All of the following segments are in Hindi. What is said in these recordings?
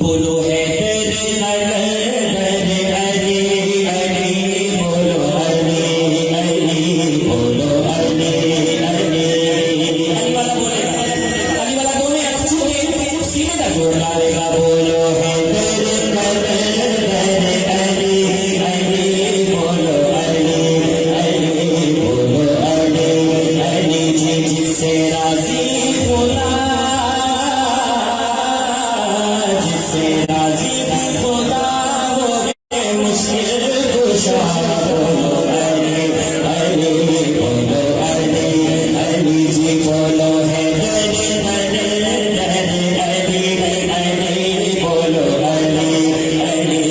बोलो हैदर कलंदर अली अली बोलो अली अली बोलो अली अली। अली वाला बोले, अली वाला दोनों हाथ छू के सीने का जोर डालेगा। बोलो हैदर कलंदर अली अली बोलो अली अली बोलो अली अली। जिससे राजी खुदा, जिससे राजी खुदा वो है मुश्किल कुशा। बोलो अली अली बोलो अली अली जी बोलो हैदर कलंदर अली अली बोलो अली अली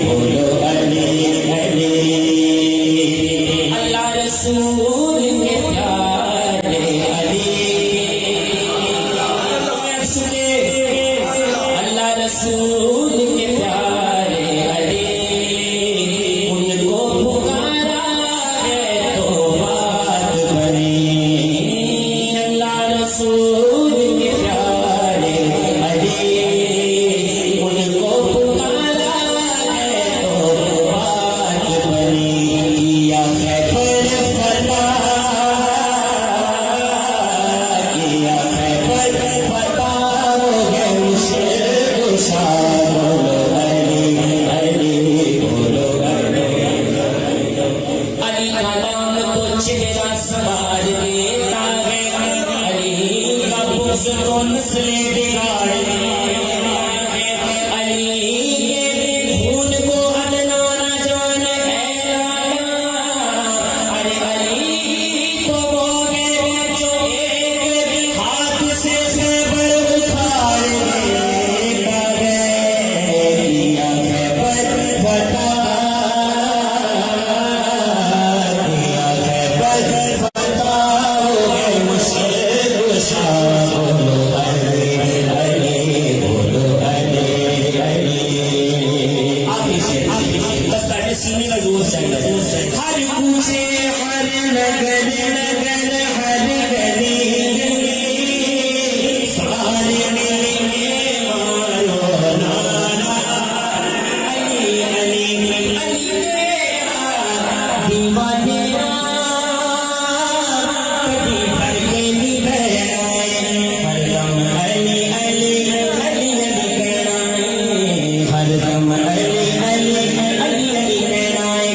बोलो अली अली। अल्लाह रसूल के प्यारे अली, अल्लाह रसूल के प्यारे अली, उनको पुकारा है तो बात बनी। अल्लाह रसूल के प्यारे अली, उनको पुकारा है तो बात बनी। किया खैबर फतह, किया खैबर फतह हो गए मुश्किल कुशा। बोलो अली अली बोलो अली। अली का नाम तो चेहरा संवार देता है, अली का बुज़ तो नस्लें बिगाड़ देता है। अली के खून को अदना न जाने है लाला। अरे अली तो वो है जो एक हाथ से खैबर उखाड़ देता है। किया खैबर फतह, किया खैबर फतह हो गए मुश्किल कुशा। बोलो अली अली बोलो अली अली। आखिरी शेर, बस ताकि सीने का जोर चाहिए। हर पूछे हर नगर नगर हर गली गली, सारे मिलेंगे मारो नारा। अली अली अली तेरा दीवाना कभी भर के निभाए। हरदम अली अली अली अली कहनाए, हरदम अली अली अली अली कहनाए।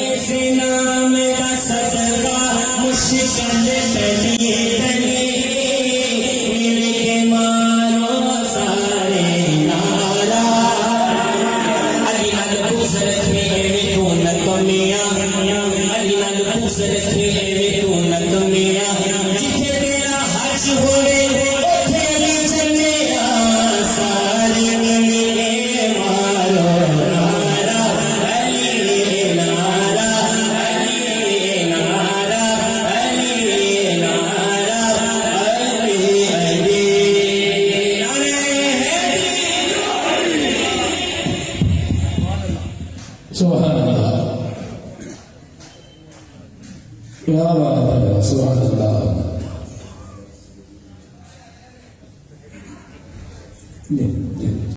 ऐसे नाम का सदका मुश्किल तली तली, मिल के मारो सारे नारा। अली नाल बुज़ रखे वे तू न कमिया, अली नाल बुज़ रखे वे तू न कमिया। जिथे तेरा हज होवे उथे अली चलिया, सारे मिल के मारो नारा। अली नारा अली नारा अली नारा अली अली नारे हैदरी। सुभान अल्लाह, या बात है, सुभान अल्लाह।